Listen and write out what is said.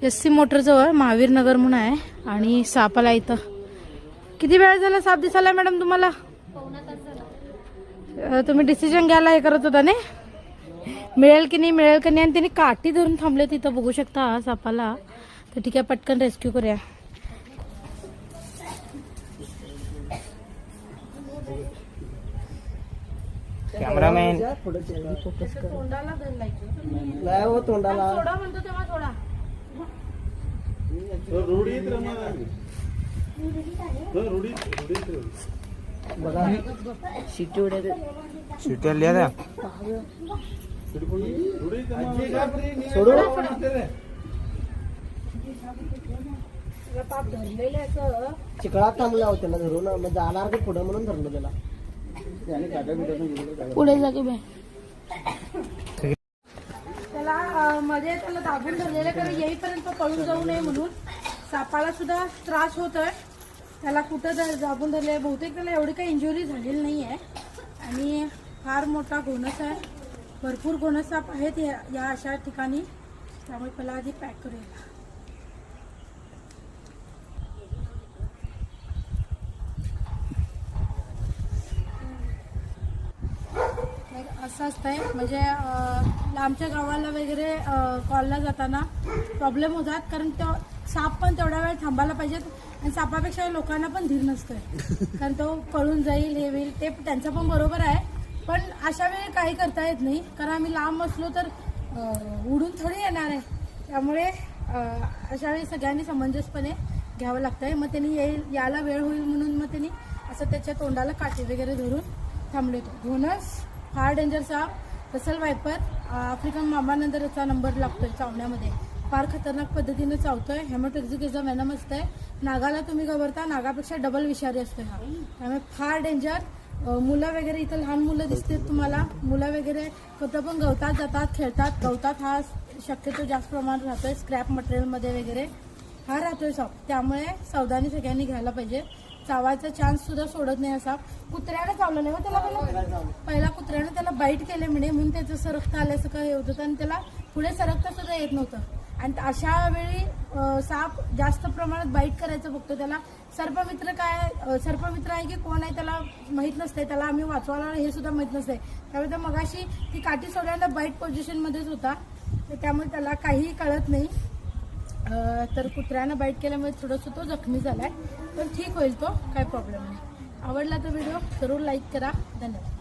SC मोटरजवळ Mahavir नगर म्हणून आहे आणि सापाला इथं किती वेळ झाला साप दिसायला मॅडम तुम्हाला? तुम्ही डिसिजन घ्यायला हे करत होता ना, मिळेल की नाही आणि त्यांनी काठी धरून थांबले तिथं बघू शकता सापाला. तर ठीक आहे, पटकन रेस्क्यू करूया. कॅमेरामॅन तोंडाला तोंडाला थोडा म्हणतो तेव्हा थोडा शिट्या लिया पाप धरलेलं असं चिकळात थांबला होता ना धरून, मग जाणार की पुढे म्हणून धरलं त्याला. पुढे जा की बाय. त्याला मध्ये त्याला दाबून धरलेलं कारण येईपर्यंत पळून जाऊ नये म्हणून. सापाला सुद्धा त्रास होतोय, त्याला कुठं दाबून धरले. बहुतेक त्याला एवढी काही इंजुरी झालेली नाही आहे आणि फार मोठा घोणस आहे. भरपूर घोणस साप आहेत या अशा ठिकाणी, त्यामुळे पहिला आधी पॅक करूया. असं असतंय म्हणजे लांबच्या गावाला वगैरे कॉलला जाताना प्रॉब्लेम होतात, कारण तो साप पण तेवढा वेळ थांबायला पाहिजेत आणि सापापेक्षा लोकांना पण धीर नसतोय, कारण तो पळून जाईल हे होईल ते त्यांचं पण बरोबर आहे. पण अशा वेळी काही करता येत नाही, कारण आम्ही लांब असलो तर उडून थोडी येणार आहे. त्यामुळे अशा वेळी सगळ्यांनी समंजसपणे घ्यावं लागतंय. मग त्यांनी याला वेळ होईल म्हणून मग त्यांनी असं त्याच्या तोंडाला काठी वगैरे धरून थांबले. घोणस फार डेंजर साप. रसल वायपर आफ्रिकन मांबानंतर याचा नंबर लागतोय चावण्यामध्ये. फार खतरनाक पद्धतीने चावतोय. हेमॅटोक्सिकेचा वेनम असतंय. नागाला तुम्ही घाबरता, नागापेक्षा डबल विषारी असतोय हा. त्यामुळे फार डेंजर. मुलं वगैरे इथं लहान मुलं दिसतात तुम्हाला, मुलं वगैरे कुठं पण गवतात जातात, खेळतात. गवतात हा शक्यतो जास्त प्रमाणात राहतोय, स्क्रॅप मटेरियलमध्ये वगैरे हा राहतोय साप. त्यामुळे सावधानी सगळ्यांनी घ्यायला पाहिजे. चावायचा चान्स सुद्धा सोडत नाही असा. कुत्र्याने चावलं नाही त्याला, पहिला कुत्र्याने त्याला बाईट केले म्हणे म्हणून त्याचं सरकता आल्याचं काय होत होतं आणि त्याला पुढे सरकता सुद्धा येत नव्हतं. आणि अशा वेळी साप जास्त प्रमाणात बाईट करायचं बघतो. त्याला सर्पमित्र काय, सर्पमित्र आहे की कोण आहे त्याला माहीत नसते, त्याला आम्ही वाचवायला हे सुद्धा माहीत नसते. त्यामुळे तर मगाशी ती काठी सोडल्याला बाईट पोझिशनमध्येच होता, तर त्यामुळे त्याला काहीही कळत नाही. तर कुत्र्यानं बाईट केल्यामुळे थोडंसं तो जखमी झालाय, पण ठीक होईल तो, काही प्रॉब्लेम नाही. आवडला तो व्हिडिओ जरूर लाईक करा. धन्यवाद.